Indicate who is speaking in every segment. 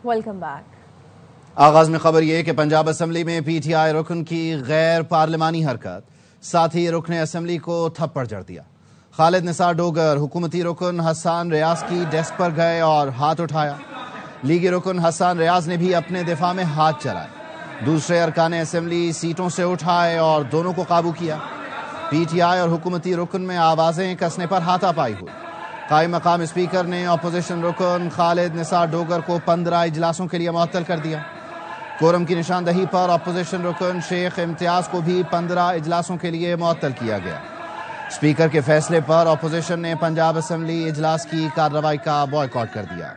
Speaker 1: Welcome back.
Speaker 2: آغاز میں خبر یہ کہ پنجاب اسمبلی میں پی ٹی آئی رکن کی غیر پارلیمانی حرکت، ساتھ ہی رکن اسمبلی کو تھپڑ جڑ دیا۔ خالد نثار ڈوگر حکومتی رکن حسان ریاض کی ڈیسک پر گئے اور ہاتھ اٹھایا۔ لیگی رکن حسان ریاض نے بھی اپنے دفاع میں ہاتھ چلائے، دوسرے ارکان اسمبلی سیٹوں سے اٹھائے اور دونوں کو قابو کیا۔ پی ٹی آئی اور حکومتی رکن میں آوازیں کسنے پر ہاتھا پائی ہوئی۔ قائم مقام اسپیکر نے اپوزیشن رکن خالد نثار ڈوگر کو 15 اجلاسوں کے لیے معطل کر دیا۔ کورم کی نشاندہی پر اپوزیشن رکن شیخ امتیاز کو بھی 15 اجلاسوں کے لیے معطل کیا گیا۔ اسپیکر کے فیصلے پر اپوزیشن نے پنجاب اسمبلی اجلاس کی کارروائی کا بائیکاٹ کر دیا۔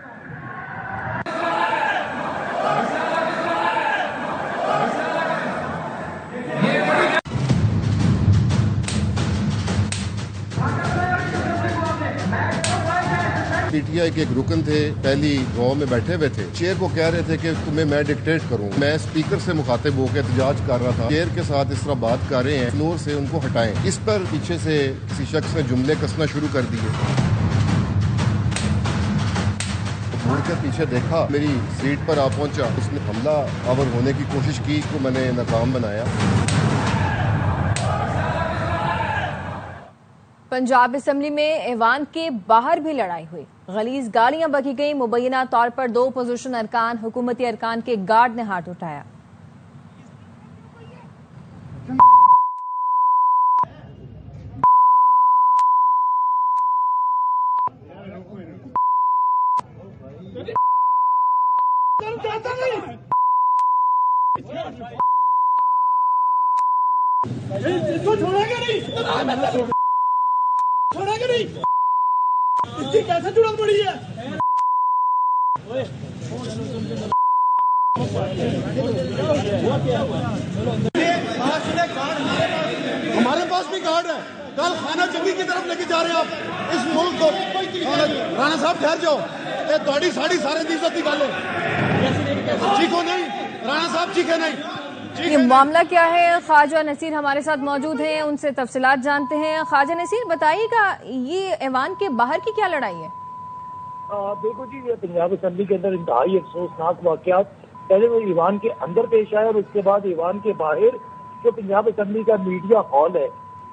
Speaker 3: پی ٹی آئی کے ایک رکن تھے، پہلی رو میں بیٹھے ہوئے تھے، چیئر کو کہہ رہے تھے کہ تمہیں میں ڈکٹیٹ کروں۔ میں اسپیکر سے مخاطب ہو کے احتجاج کر رہا تھا، چیئر کے ساتھ اس طرح بات کر رہے ہیں، فلور سے ان کو ہٹائیں۔ اس پر پیچھے سے کسی شخص نے جملے کسنا شروع کر دیے۔ مڑ کر پیچھے دیکھا، میری سیٹ پر آ پہنچا، اس نے حملہ آور ہونے کی کوشش کی، اس کو میں نے ناکام بنایا۔
Speaker 1: پنجاب اسمبلی میں ایوان کے باہر بھی لڑائی ہوئی، غلیظ گالیاں بکی گئیں۔ مبینہ طور پر 2 اپوزیشن ارکان، حکومتی ارکان کے گارڈ نے ہاتھ اٹھایا۔
Speaker 4: کیسے جڑن پڑی ہے؟ ہمارے پاس بھی کارڈ ہے، کل خانہ جنگی کی طرف لے کے جا رہے ہیں آپ اس ملک کو۔ رانا صاحب ٹھہر جاؤ، یہ تھوڑی ساڑی سارے دی عزت کی گل ہے، چیخو نہیں رانا صاحب، چیخے نہیں۔
Speaker 1: یہ معاملہ کیا ہے؟ خواجہ نصیر ہمارے ساتھ موجود ہیں، ان سے تفصیلات جانتے ہیں۔ خواجہ نصیر بتائیے گا، یہ ایوان کے باہر کی کیا لڑائی ہے؟
Speaker 5: بالکل جی، یہ پنجاب اسمبلی کے اندر انتہائی افسوسناک واقعات پہلے وہ ایوان کے اندر پیش آئے اور اس کے بعد ایوان کے باہر جو پنجاب اسمبلی کا میڈیا ہال ہے،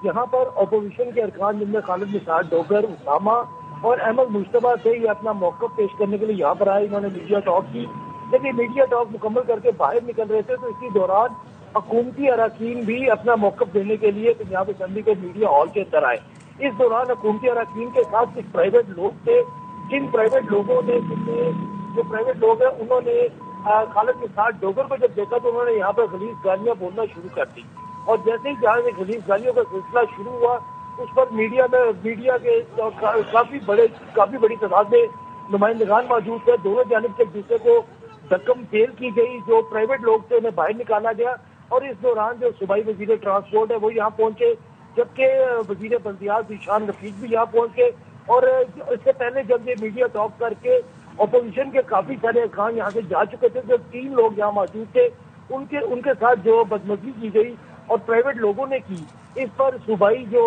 Speaker 5: یہاں پر اپوزیشن کے ارکان جن میں خالد نثار ڈوگر، اسامہ اور احمد مشتبہ تھے، یہ اپنا موقف پیش کرنے کے لیے یہاں پر آئے۔ انہوں نے میڈیا ٹاک کی۔ جب یہ میڈیا ٹاک مکمل کر کے باہر نکل رہے تھے تو اسی دوران حکومتی اراکین بھی اپنا موقف دینے کے لیے پنجاب اسمبلی کے میڈیا ہال کے اندر آئے۔ اس دوران حکومتی اراکین کے ساتھ کچھ پرائیویٹ لوگ تھے، جن پرائیویٹ لوگوں نے جو پرائیویٹ لوگ ہیں انہوں نے خالد نثار ڈوگر کو جب دیکھا تو انہوں نے یہاں پر غلیظ گالیاں بولنا شروع کر دی، اور جیسے ہی جہاں سے غلیظ گالیوں کا سلسلہ شروع ہوا اس پر میڈیا کے کافی بڑی تعداد میں نمائندگان موجود تھے۔ دونوں جانب سے ایک دوسرے کو دھکم تیل کی گئی، جو پرائیویٹ لوگ تھے انہیں باہر نکالا گیا، اور اس دوران جو صوبائی وزیر ٹرانسپورٹ ہے وہ یہاں پہنچے، جبکہ وزیر بلدیات ذیشان رفیق بھی یہاں پہنچ گئے۔ اور اس سے پہلے جب یہ میڈیا ٹاک کر کے اپوزیشن کے کافی سارے ارکان یہاں سے جا چکے تھے، جو 3 لوگ یہاں موجود تھے ان کے ساتھ جو بدمزگی کی گئی اور پرائیویٹ لوگوں نے کی، اس پر صوبائی جو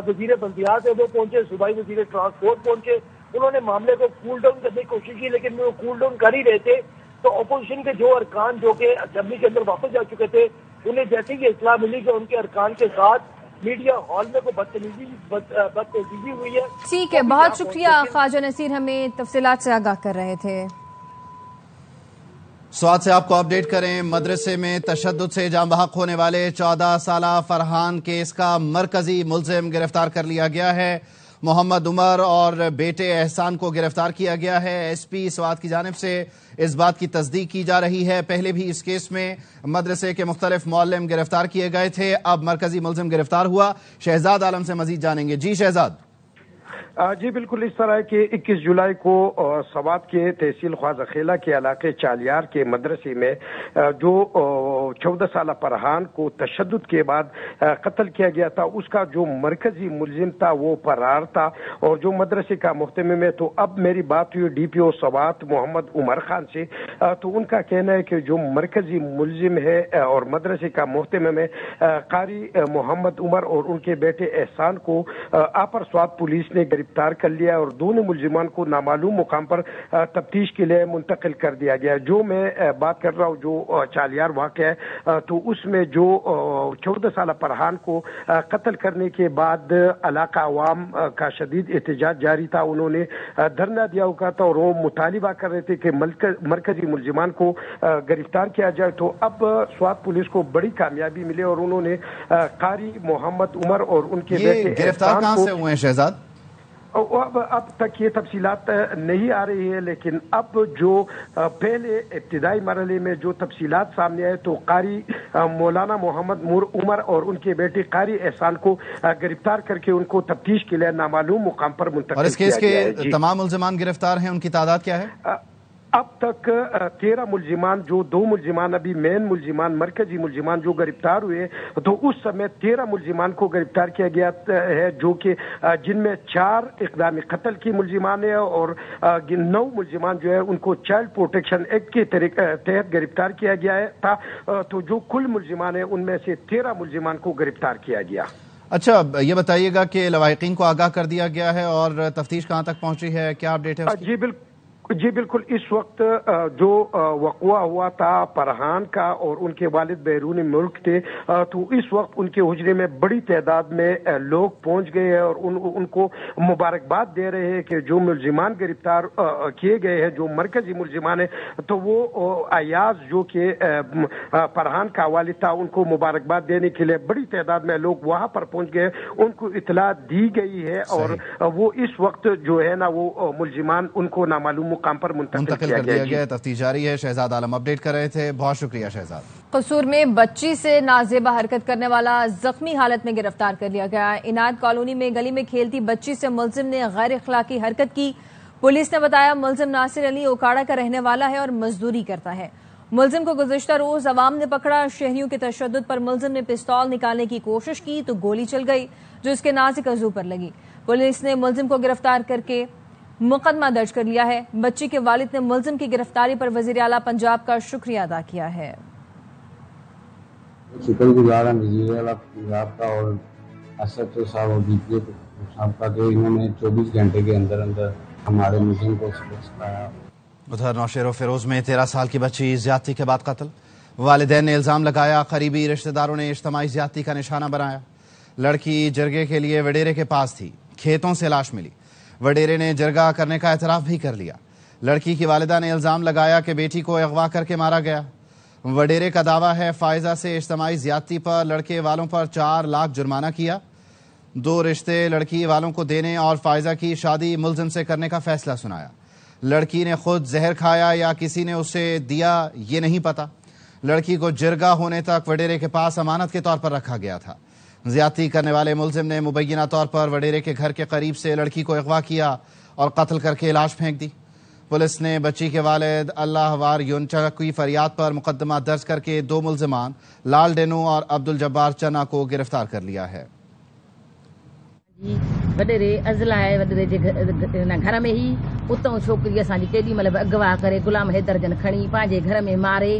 Speaker 5: وزیر بلدیات ہے وہ پہنچے، صوبائی وزیر ٹرانسپورٹ پہنچے۔ انہوں نے معاملے کو کول ڈاؤن کرنے کی کوشش کی، لیکن وہ کول ڈاؤن کر ہی رہے تھے تو اپوزیشن کے جو ارکان جو کہ اسمبلی کے اندر واپس جا چکے تھے، انہیں جیسے ہی اطلاع ملی کہ ان کے ارکان کے ساتھ میڈیا ہال میں کوئی بدتمیزی ہوئی ہے۔
Speaker 1: ٹھیک ہے، بہت شکریہ خواجہ نصیر، ہمیں تفصیلات سے آگاہ کر رہے تھے۔
Speaker 2: سوات سے آپ کو اپڈیٹ کریں، مدرسے میں تشدد سے جاں بحق ہونے والے 14 سالہ فرحان کیس کا مرکزی ملزم گرفتار کر لیا گیا ہے۔ محمد عمر اور بیٹے احسان کو گرفتار کیا گیا ہے۔ ایس پی سوات کی جانب سے اس بات کی تصدیق کی جا رہی ہے، پہلے بھی اس کیس میں مدرسے کے مختلف معلم گرفتار کیے گئے تھے، اب مرکزی ملزم گرفتار ہوا۔ شہزاد عالم سے مزید جانیں گے۔ جی شہزاد۔
Speaker 6: جی بالکل اس طرح کہ 21 جولائی کو سوات کے تحصیل خواجہ خیلہ کے علاقے چالیار کے مدرسے میں جو 14 سالہ فرحان کو تشدد کے بعد قتل کیا گیا تھا، اس کا جو مرکزی ملزم تھا وہ فرار تھا، اور جو مدرسے کا محتمم ہے، تو اب میری بات ہوئی ڈی پی او سوات محمد عمر خان سے، تو ان کا کہنا ہے کہ جو مرکزی ملزم ہے اور مدرسے کا محتمم ہے قاری محمد عمر اور ان کے بیٹے احسان کو اپر سوات پولیس نے نے گرفتار کر لیا اور دونوں ملزمان کو نامعلوم مقام پر تفتیش کے لیے منتقل کر دیا گیا. جو میں بات کر رہا ہوں جو چالیار واقعہ ہے تو اس میں جو 14 سالہ فرحان کو قتل کرنے کے بعد علاقہ عوام کا شدید احتجاج جاری تھا. انہوں نے دھرنا دیا ہوا تھا اور وہ مطالبہ کر رہے تھے کہ مرکزی ملزمان کو گرفتار کیا جائے. تو اب سوات پولیس کو بڑی کامیابی ملی اور انہوں نے قاری محمد عمر اور ان کے بیٹے
Speaker 2: گرفتار کہاں سے ہوئے ہیں شہزاد؟
Speaker 6: اب تک یہ تفصیلات نہیں آ رہی ہے، لیکن اب جو پہلے ابتدائی مرحلے میں جو تفصیلات سامنے آئے تو قاری مولانا محمد عمر اور ان کے بیٹے قاری احسان کو گرفتار کر کے ان کو تفتیش کے لیے نامعلوم مقام پر منتقل کیا گیا ہے.
Speaker 2: اور اس کیس کے تمام ملزمان گرفتار ہیں، ان کی تعداد کیا ہے؟
Speaker 6: اب تک 13 ملزمان، جو 2 ملزمان ابھی مین ملزمان مرکزی ملزمان جو گرفتار ہوئے تو اس سمے 13 ملزمان کو گرفتار کیا گیا ہے، جو کہ جن میں 4 اقدام قتل کی ملزمان ہیں اور 9 ملزمان جو ہے ان کو چائلڈ پروٹیکشن ایکٹ کے تحت گرفتار کیا گیا تھا. تو جو کل ملزمان ہیں ان میں سے 13 ملزمان کو گرفتار کیا گیا.
Speaker 2: اچھا یہ بتائیے گا کہ لواحقین کو آگاہ کر دیا گیا ہے اور تفتیش کہاں تک پہنچی ہے، کیا اپڈیٹ ہے؟
Speaker 6: جی بالکل. اس وقت جو وقوع ہوا تھا فرحان کا اور ان کے والد بیرون ملک تھے تو اس وقت ان کے حجرے میں بڑی تعداد میں لوگ پہنچ گئے ہیں اور ان کو مبارکباد دے رہے ہیں کہ جو ملزمان گرفتار کیے گئے ہیں، جو مرکزی ملزمان ہیں، تو وہ ایاز جو کہ فرحان کا والد تھا ان کو مبارکباد دینے کے لیے بڑی تعداد میں لوگ وہاں پر پہنچ گئے. ان کو اطلاع دی گئی ہے اور وہ اس وقت جو ہے نا وہ ملزمان ان کو نامعلوم مقام پر منتقل کر دیا گیا.
Speaker 2: تفتیش جاری ہے. شہزاد عالم اپڈیٹ کر رہے تھے، بہت شکریہ شہزاد.
Speaker 1: قصور میں بچی سے نازیبا حرکت کرنے والا زخمی حالت میں گرفتار کر لیا گیا. عنایت کالونی میں گلی میں کھیلتی بچی سے ملزم نے غیر اخلاقی حرکت کی. پولیس نے بتایا ملزم ناصر علی اوکاڑا کا رہنے والا ہے اور مزدوری کرتا ہے. ملزم کو گزشتہ روز عوام نے پکڑا. شہریوں کے تشدد پر ملزم نے پستول نکالنے کی کوشش کی تو گولی چل گئی جو اس کے نازک عضو پر لگی. پولیس نے ملزم کو گرفتار کر کے مقدمہ درج کر لیا ہے. بچی کے والد نے ملزم کی گرفتاری پر وزیر اعلیٰ پنجاب کا شکریہ ادا کیا ہے.
Speaker 7: شکر گزار ہیں وزیر اعلیٰ پنجاب کا اور SHO صاحب اور DPO صاحب کا کہ انہوں نے 24 گھنٹے کے اندر ہمارے ملزم کو سکھایا.
Speaker 2: ادھر نوشہرہ فیروز میں 13 سال کی بچی زیادتی کے بعد قتل. والدین نے الزام لگایا، قریبی رشتہ داروں نے اجتماعی زیادتی کا نشانہ بنایا. لڑکی جرگے کے لیے وڈیرے کے پاس تھی، کھیتوں سے لاش ملی. وڈیرے نے جرگہ کرنے کا اعتراف بھی کر لیا. لڑکی کی والدہ نے الزام لگایا کہ بیٹی کو اغوا کر کے مارا گیا. وڈیرے کا دعویٰ ہے فائزہ سے اجتماعی زیادتی پر لڑکے والوں پر 4 لاکھ جرمانہ کیا. 2 رشتے لڑکی والوں کو دینے اور فائزہ کی شادی ملزم سے کرنے کا فیصلہ سنایا. لڑکی نے خود زہر کھایا یا کسی نے اسے دیا یہ نہیں پتا. لڑکی کو جرگہ ہونے تک وڈیرے کے پاس امانت کے طور پر رکھا گیا تھا. زیادتی کرنے والے ملزم نے مبینہ طور پر وڈیرے کے گھر کے قریب سے لڑکی کو اغوا کیا اور قتل کر کے لاش پھینک دی. پولیس نے بچی کے والد اللہ وار یونچا کی فریاد پر مقدمہ درج کر کے 2 ملزمان لال ڈینو اور عبد الجبار چنا کو گرفتار کر لیا ہے.
Speaker 8: وڈیرے اضلاع ہے، وڈیرے جے گھر میں ہی اتوں چھوکری اساں جی کیڈی مل اغوا کرے غلام حیدر جن کھڑی پانجے گھر میں مارے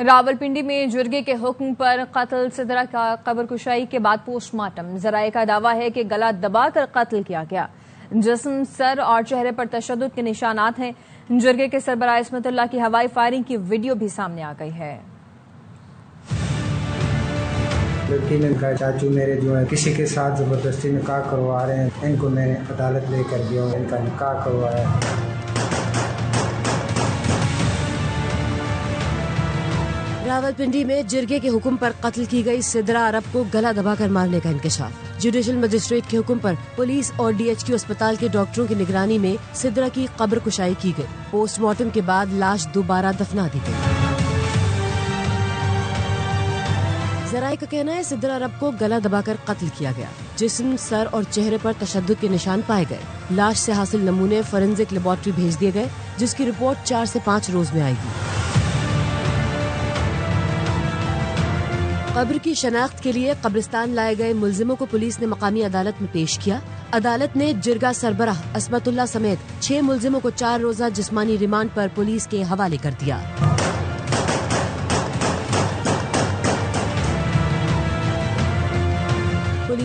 Speaker 1: راولپنڈی میں جرگے کے حکم پر قتل، سدرا کا قبر کشائی کے بعد پوسٹ مارٹم. ذرائع کا دعویٰ ہے کہ گلا دبا کر قتل کیا گیا. جسم، سر اور چہرے پر تشدد کے نشانات ہیں. جرگے کے سربراہ عصمت اللہ کی ہوائی فائرنگ کی ویڈیو بھی سامنے آ گئی ہے.
Speaker 9: لڑکی نے کہا چاچو میرے جو ہے کسی کے ساتھ زبردستی نکاح کروا رہے ہیں، ان کو میں نے عدالت لے کر دیا، ان کا نکاح کروایا.
Speaker 10: راولپنڈی میں جرگے کے حکم پر قتل کی گئی سدرا عرب کو گلا دبا کر مارنے کا انکشاف. جوڈیشل مجسٹریٹ کے حکم پر پولیس اور DHQ اسپتال کے ڈاکٹروں کی نگرانی میں سدرا کی قبر کشائی کی گئی. پوسٹ مارٹم کے بعد لاش دوبارہ دفنا دی گئی. ذرائع کا کہنا ہے سدرا عرب کو گلا دبا کر قتل کیا گیا. جسم، سر اور چہرے پر تشدد کے نشان پائے گئے. لاش سے حاصل نمونے فورینزک لیبارٹری بھیج دیے گئے جس کی رپورٹ 4 سے 5 روز میں آئے گی. قبر کی شناخت کے لیے قبرستان لائے گئے ملزموں کو پولیس نے مقامی عدالت میں پیش کیا. عدالت نے جرگہ سربراہ عصمت اللہ سمیت 6 ملزموں کو 4 روزہ جسمانی ریمانڈ پر پولیس کے حوالے کر دیا.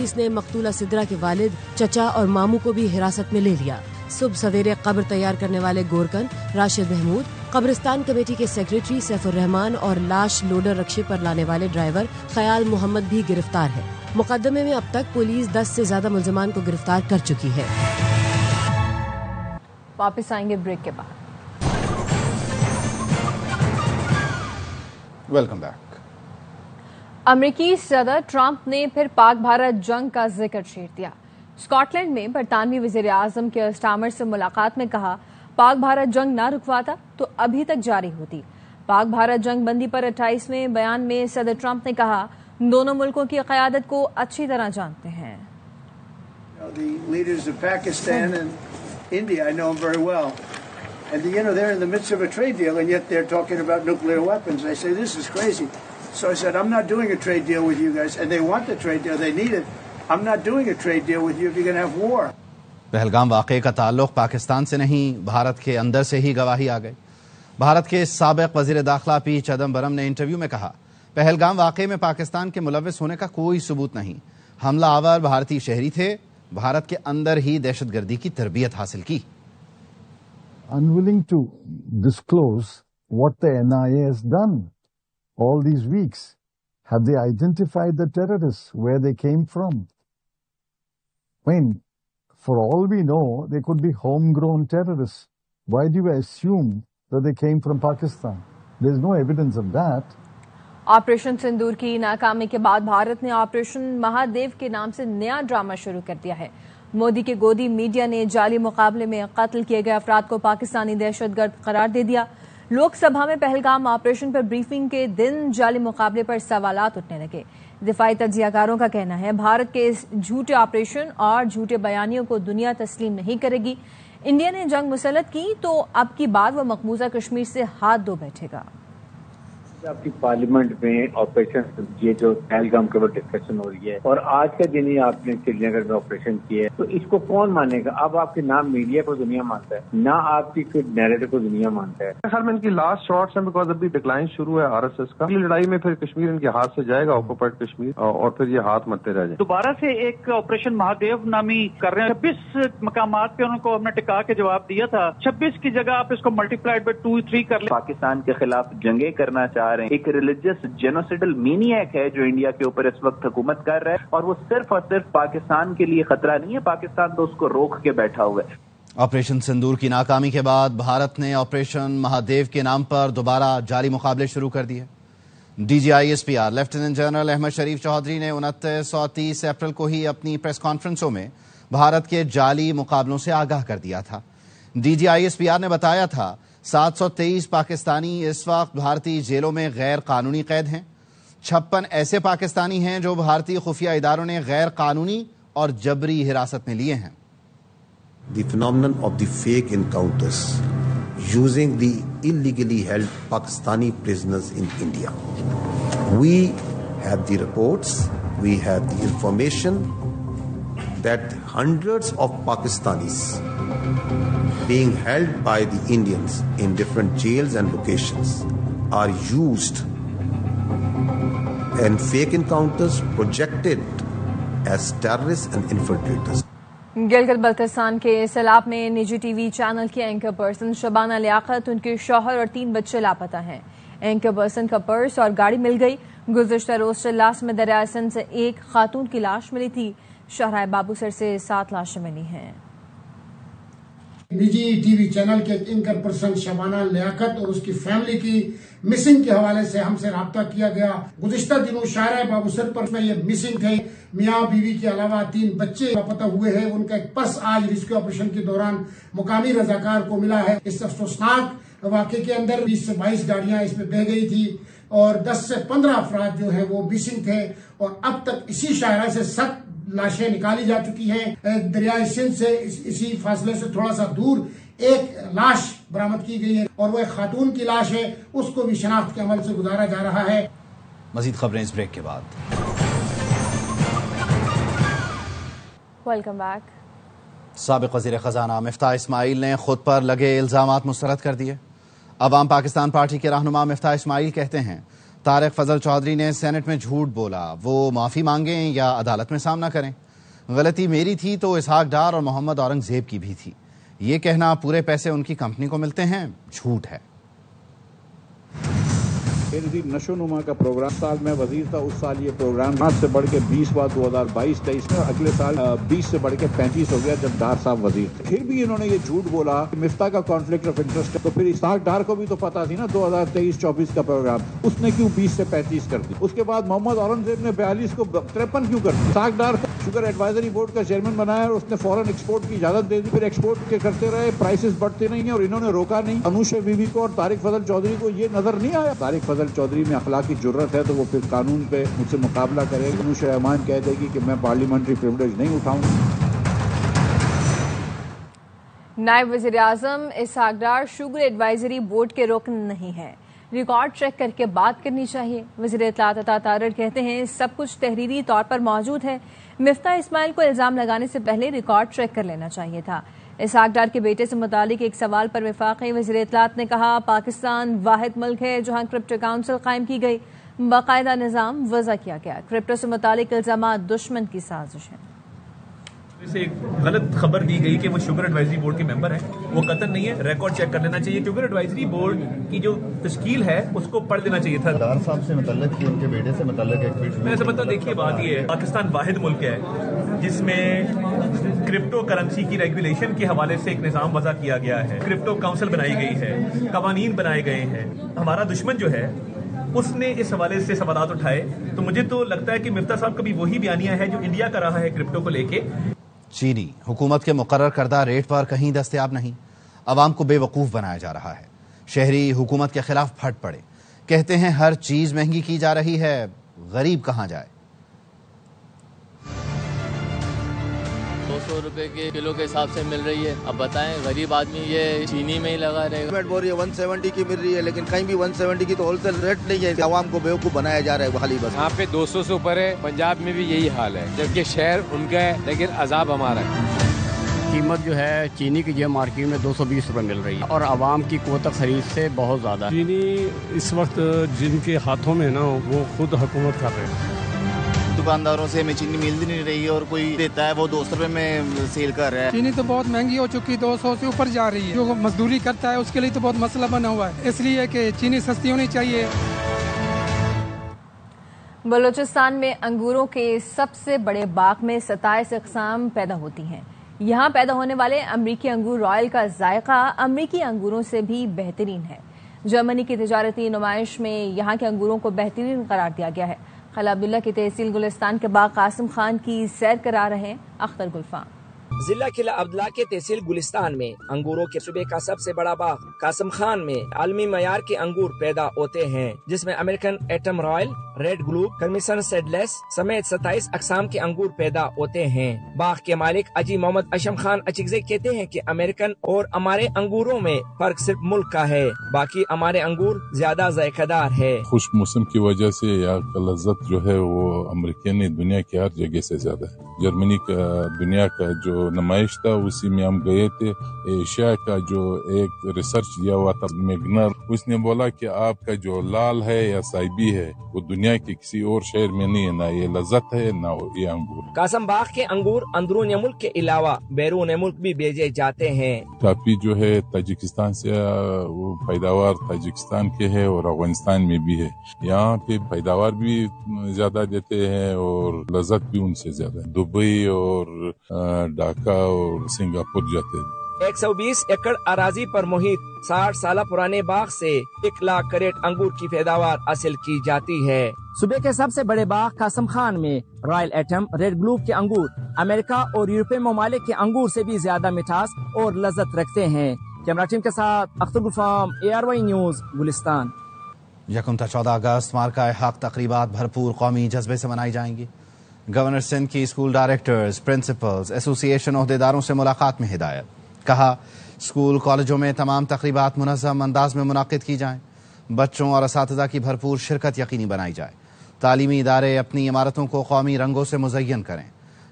Speaker 10: پولیس نے مقتولہ سدرا کے والد، چچا اور ماموں کو بھی حراست میں لے لیا۔ صبح سویرے قبر تیار کرنے والے گورکن راشد محمود، قبرستان کمیٹی کے سیکریٹری سیف الرحمان اور لاش لوڈر رکشے پر لانے والے ڈرائیور خیال محمد بھی گرفتار ہے۔ مقدمے میں اب تک پولیس 10 سے زیادہ ملزمان کو گرفتار کر چکی ہے۔
Speaker 1: واپس آئیں گے بریک کے بعد۔
Speaker 2: Welcome back.
Speaker 1: امریکی صدر ٹرمپ نے پھر پاک بھارت جنگ کا ذکر چھیڑ دیا۔ اسکاٹ لینڈ میں برطانوی وزیر اعظم کے اسٹارمر سے ملاقات میں کہا، پاک بھارت جنگ نہ رکواتا تو ابھی تک جاری ہوتی۔ پاک بھارت جنگ بندی پر 28ویں بیان میں صدر ٹرمپ نے کہا، دونوں ملکوں کی قیادت کو اچھی طرح جانتے ہیں۔
Speaker 11: The leaders of Pakistan and India, I know them very well. And they're in the midst of a trade deal, and yet they're talking about nuclear weapons. I say, this is crazy. So I said, I'm not doing a trade deal with you guys. And they want the trade deal. They need it. I'm not doing a trade deal with you if you're going to have war.
Speaker 2: Pahalgam واقعے کا تعلق پاکستان سے نہیں، بھارت کے اندر سے ہی گواہی آ گئی۔ بھارت کے سابق وزیر داخلہ پی چدمبرم نے انٹرویو میں کہا، پہلگام واقعے میں پاکستان کے ملوث ہونے کا کوئی ثبوت نہیں۔ حملہ آور بھارتی شہری تھے، بھارت کے اندر ہی دہشت گردی کی تربیت حاصل کی۔
Speaker 12: Unwilling to disclose what the NIA has done all these weeks. Have they identified the terrorists, where they came from? I mean, for all we know, they could be homegrown terrorists. Why do you assume that they came from Pakistan? There's no evidence of that.
Speaker 1: Operation sindoor کی ناکامی کے بعد بھارت نے operation Mahadev کے نام سے نیا drama شروع کر دیا ہے۔ مودی کے گودی میڈیا نے جعلی مقابلے میں قتل کیے گئے افراد کو پاکستانی دہشت گرد قرار دے دیا۔ لوک سبھا میں پہلگام آپریشن پر بریفنگ کے دن جعلی مقابلے پر سوالات اٹھنے لگے۔ دفاعی تجزیہ کاروں کا کہنا ہے، بھارت کے اس جھوٹے آپریشن اور جھوٹے بیانیوں کو دنیا تسلیم نہیں کرے گی۔ انڈیا نے جنگ مسلط کی تو اب کی بات وہ مقبوضہ کشمیر سے ہاتھ دھو بیٹھے گا۔
Speaker 5: آپ کی پارلیمنٹ میں آپریشن یہ جو پہلگام کے اوپر ڈسکشن ہو رہی ہے اور آج کا دن ہی آپ نے چڑیا گڑھ میں آپریشن کیا ہے، تو اس کو کون مانے گا؟ اب آپ کے نام میڈیا کو دنیا مانتا ہے، نہ آپ کی کوئی نیریٹو کو دنیا مانتا ہے۔
Speaker 6: خیال میں ان کی لاسٹ شارٹس ہیں، بیکاز ابھی ڈکلائن شروع ہے RSS کا۔ لڑائی میں پھر کشمیر ان کے ہاتھ سے جائے گا، آکوپائڈ کشمیر، اور پھر یہ ہاتھ مرتے رہ جائیں۔
Speaker 13: دوبارہ سے ایک آپریشن مہادیو نامی کر رہے ہیں۔ 26 مقامات پہ ان کو ہم نے ٹکا کے جواب دیا تھا، 26 کی جگہ آپ اس کو ملٹیپلائڈ بائی 2-3 کر لیں۔
Speaker 14: پاکستان کے خلاف جنگیں کرنا چاہ رہے ہیں، ایک ریلیجس جینوسائڈل مینیاک ہے جو انڈیا کے اوپر اس وقت حکومت کر رہا ہے، اور وہ صرف اور صرف پاکستان کے لیے خطرہ نہیں ہے، پاکستان تو اس کو روک کے بیٹھا ہوا ہے۔
Speaker 2: آپریشن سندور کی ناکامی کے بعد بھارت نے آپریشن مہادیو کے نام پر دوبارہ جعلی مقابلے شروع کر دیے۔ DGISPR لیفٹیننٹ جنرل احمد شریف چودھری نے 29 اور 30 اپریل کو ہی اپنی پریس کانفرنسوں میں بھارت کے جعلی مقابلوں سے آگاہ کر دیا تھا۔ DGISPR نے بتایا تھا 723 پاکستانی اس وقت بھارتی جیلوں میں غیر قانونی قید ہیں۔ 56 ایسے پاکستانی ہیں جو بھارتی خفیہ اداروں نے غیر قانونی اور جبری حراست میں لیے ہیں۔
Speaker 15: The phenomenon of the fake encounters using the illegally held Pakistani prisoners in India. We have the reports, we have the information that hundreds of Pakistanis being held by the Indians in different jails and locations are used in fake encounters projected as terrorists and infiltrators.
Speaker 1: Gilgit Baltistan کے سیلاب میں نجی T V channel کی anchor person Shabana لیاقت، ان کے شوہر اور 3 بچے لاپتہ ہیں۔ اینکر پرسن کا پرس اور گاڑی مل گئی۔ گزشتہ روز ٹلاس میں دریائے سندھ سے ایک خاتون کی لاش ملی تھی۔ شاہراہ بابو سر سے 7 لاشیں ملی ہیں۔
Speaker 16: نجی ٹی وی چینل کے اینکر پرسن شبانہ لیاقت اور اس کی فیملی کی مسنگ کے حوالے سے ہم سے رابطہ کیا گیا۔ گزشتہ دنوں شاہراہ بابو سر پر میں یہ مسنگ تھے۔ میاں بیوی کے علاوہ 3 بچے لاپتہ ہوئے ہیں۔ ان کا ایک پرس آج ریسکیو آپریشن کے دوران مقامی رضاکار کو ملا ہے۔ اس افسوسناک واقعے کے اندر 20 سے 22 گاڑیاں اس میں بہہ گئی تھی اور 10 سے 15 افراد جو ہیں وہ مسنگ تھے، اور اب تک اسی شاہراہ سے 7 لاشیں نکالی جا چکی ہیں۔ دریائے سندھ سے اسی فاصلے سے تھوڑا سا دور ایک لاش برآمد کی گئی ہے اور وہ ایک خاتون کی لاش ہے، اس کو بھی شناخت کے عمل سے گزارا جا رہا ہے۔
Speaker 2: مزید خبریں اس بریک کے بعد۔
Speaker 1: Welcome back.
Speaker 2: سابق وزیر خزانہ مفتاح اسماعیل نے خود پر لگے الزامات مسترد کر دیے۔ عوام پاکستان پارٹی کے رہنما مفتاح اسماعیل کہتے ہیں طارق فضل چودھری نے سینٹ میں جھوٹ بولا، وہ معافی مانگیں یا عدالت میں سامنا کریں۔ غلطی میری تھی تو اسحاق ڈار اور محمد اورنگزیب کی بھی تھی، یہ کہنا پورے پیسے ان کی کمپنی کو ملتے ہیں جھوٹ ہے۔
Speaker 17: نشو نما کا پروگرام سال میں وزیر تھا، اس سال یہ پروگرام 5 سے بڑھ کے 20 ہوا 2022-23 میں، اگلے سال 20 سے بڑھ کے 35 ہو گیا جب ڈار صاحب وزیر تھے۔ پھر بھی انہوں نے یہ جھوٹ بولا کہ مفتاح کا کانفلکٹ آف انٹرسٹ ہے، تو پھر اسحاق ڈار کو بھی تو پتا تھی نا 2023-24 کا پروگرام، اس نے کیوں 20 سے 35 کر دی؟ اس کے بعد محمد اورنگزیب نے 42 کو 53 کیوں کر دی؟ اسحاق ڈار کو شوگر ایڈوائزری بورڈ کا چیئرمین بنایا اور اس نے فوراً ایکسپورٹ کی اجازت دے دی، پھر ایکسپورٹ کے کرتے رہے، پرائسز بڑھتے نہیں ہیں اور انہوں نے روکا نہیں۔ انوشا بی بی کو اور طارق فضل چودھری کو یہ نظر نہیں آیا؟ طارق فضل چودھری میں اخلاق کی جرت ہے تو وہ پھر قانون پہ مجھ سے مقابلہ کرے گا۔ انوشا رحمان کہہ دے گی کہ میں پارلیمنٹری پریویلیج نہیں اٹھاؤں۔
Speaker 1: نائب وزیر اعظم Ishaq Dar sugar advisory board کے رکن نہیں ہیں، ریکارڈ چیک کر کے بات کرنی چاہیے۔ وزیر اطلاعات عطا تارڑ کہتے ہیں سب کچھ تحریری طور پر موجود ہے، مفتاح اسماعیل کو الزام لگانے سے پہلے ریکارڈ چیک کر لینا چاہیے تھا۔ اسحاق ڈار کے بیٹے سے متعلق ایک سوال پر وفاقی وزیر اطلاعات نے کہا پاکستان واحد ملک ہے جہاں کرپٹو کونسل قائم کی گئی، باقاعدہ نظام وضع کیا گیا، کرپٹو سے متعلق الزامات دشمن کی سازش ہیں۔
Speaker 18: سے ایک غلط خبر دی گئی کہ وہ شوگر ایڈوائزری بورڈ کے ممبر ہیں، وہ قطعاً نہیں ہے، ریکارڈ چیک کر لینا چاہیے۔ شوگر ایڈوائزری بورڈ کی جو تشکیل ہے اس کو پڑھ لینا چاہیے تھا۔
Speaker 19: ڈار صاحب سے متعلق ان کے بیٹے سے متعلق ایک
Speaker 18: میں سمجھتا ہوں دیکھیے بات یہ ہے پاکستان واحد ملک ہے جس میں کرپٹو کرنسی کی ریگولیشن کے حوالے سے ایک نظام وضع کیا گیا ہے، کرپٹو کونسل بنائی گئی ہے، قوانین بنائے گئے ہیں۔ ہمارا دشمن جو ہے اس نے اس حوالے سے سوالات اٹھائے، تو مجھے تو لگتا ہے کہ مفتاح صاحب کا بھی وہی بیانیہ ہے جو انڈیا کا رہا ہے کرپٹو کو لے کے۔
Speaker 2: چینی حکومت کے مقرر کردہ ریٹ پر کہیں دستیاب نہیں، عوام کو بے وقوف بنایا جا رہا ہے۔ شہری حکومت کے خلاف پھٹ پڑے، کہتے ہیں ہر چیز مہنگی کی جا رہی ہے، غریب کہاں جائے۔
Speaker 20: 200 روپے کے کلو کے حساب سے مل رہی ہے، اب بتائیں غریب آدمی یہ چینی میں ہی لگا رہے گا۔
Speaker 21: بول رہی ہے 170 کی مل رہی ہے، لیکن کہیں بھی 170 کی تو ہول سیل ریٹ نہیں ہے، عوام کو بیوقوف بنایا جا رہا ہے خالی بس۔
Speaker 22: یہاں پہ 200 سے اوپر ہے، پنجاب میں بھی یہی حال ہے، جبکہ شہر ان کا ہے لیکن عذاب ہمارا ہے۔
Speaker 23: قیمت جو ہے چینی کی جو مارکیٹ میں 220 روپے مل رہی ہے اور عوام کی قوت خرید سے بہت زیادہ ہے۔
Speaker 24: چینی اس وقت جن کے ہاتھوں میں نا وہ خود حکومت کر رہے ہیں۔
Speaker 25: دکانداروں سے ہمیں چینی مل نہیں رہی ہے اور کوئی دیتا ہے وہ 200 روپے میں سیل کر رہا ہے۔
Speaker 26: چینی تو بہت مہنگی ہو چکی، 200 سے اوپر جا رہی ہے، جو مزدوری کرتا ہے اس کے لیے تو بہت مسئلہ بنا ہوا ہے، اس لیے کہ چینی سستی ہونی چاہیے۔
Speaker 1: بلوچستان میں انگوروں کے سب سے بڑے باغ میں 27 اقسام پیدا ہوتی ہیں۔ یہاں پیدا ہونے والے امریکی انگور رائل کا ذائقہ امریکی انگوروں سے بھی بہترین ہے۔ جرمنی کی تجارتی نمائش میں یہاں کے انگوروں کو بہترین قرار دیا گیا ہے۔ خالہ عبداللہ کی تحصیل گلستان کے باغ قاسم خان کی سیر کرا رہے ہیں اختر گلفام۔
Speaker 27: ضلع قلعہ عبداللہ کے تحصیل گلستان میں انگوروں کے صوبے کا سب سے بڑا باغ قاسم خان میں عالمی معیار کے انگور پیدا ہوتے ہیں، جس میں American autumn royal, red globe, crimson seedless سمیت 27 اقسام کے انگور پیدا ہوتے ہیں۔ باغ کے مالک اجی محمد اشم خان اچکزے کہتے ہیں کہ امریکن اور ہمارے انگوروں میں فرق صرف ملک کا ہے، باقی ہمارے انگور زیادہ ذائقہ دار ہے۔
Speaker 28: خشک موسم کی وجہ سے یہاں کا لذت جو ہے وہ امریکن دنیا کی ہر جگہ سے زیادہ ہے۔ جرمنی کا دنیا کا جو نمائش تھا اسی میں ہم گئے تھے، ایشیا کا جو ایک ریسرچ دیا ہوا تھا میگنر، اس نے بولا کہ آپ کا جو لال ہے یا سائبی ہے وہ دنیا کے کسی اور شہر میں نہیں ہے، نہ یہ لذت ہے نہ یہ انگور۔
Speaker 27: قاسم باغ کے انگور اندرون ملک کے علاوہ بیرون ملک بھی بھیجے جاتے ہیں۔
Speaker 28: ٹاپی جو ہے تاجکستان سے، وہ پیداوار تاجکستان کے ہے اور افغانستان میں بھی ہے، یہاں پہ پیداوار بھی زیادہ دیتے ہیں اور لذت بھی ان سے زیادہ ہے۔ دبئی اور ڈھاکہ اور سنگاپور جاتے ہیں۔
Speaker 27: 120 ایکڑ اراضی پر محیط 60 سالہ پرانے باغ سے 1 لاکھ کریٹ انگور کی پیداوار حاصل کی جاتی ہے۔ صوبے کے سب سے بڑے باغ قاسم خان میں رائل ایٹم، ریڈ گلوب کے انگور امریکہ اور یورپی ممالک کے انگور سے بھی زیادہ مٹھاس اور لذت رکھتے ہیں۔ کیمرہ ٹیم کے ساتھ اختر گلفام، ARY نیوز، گلستان۔
Speaker 2: 1 تا 14 اگست مارکہ حق تقریبات بھرپور قومی جذبے سے منائی جائیں گی۔ گورنر سندھ کی اسکول ڈائریکٹرز، پرنسپلز ایسوسی ایشن عہدیداروں سے ملاقات میں ہدایت، کہا اسکول کالجوں میں تمام تقریبات منظم انداز میں منعقد کی جائیں، بچوں اور اساتذہ کی بھرپور شرکت یقینی بنائی جائے، تعلیمی ادارے اپنی عمارتوں کو قومی رنگوں سے مزین کریں،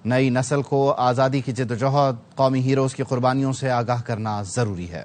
Speaker 2: نئی نسل کو آزادی کی جدوجہد، قومی ہیروز کی قربانیوں سے آگاہ کرنا ضروری ہے۔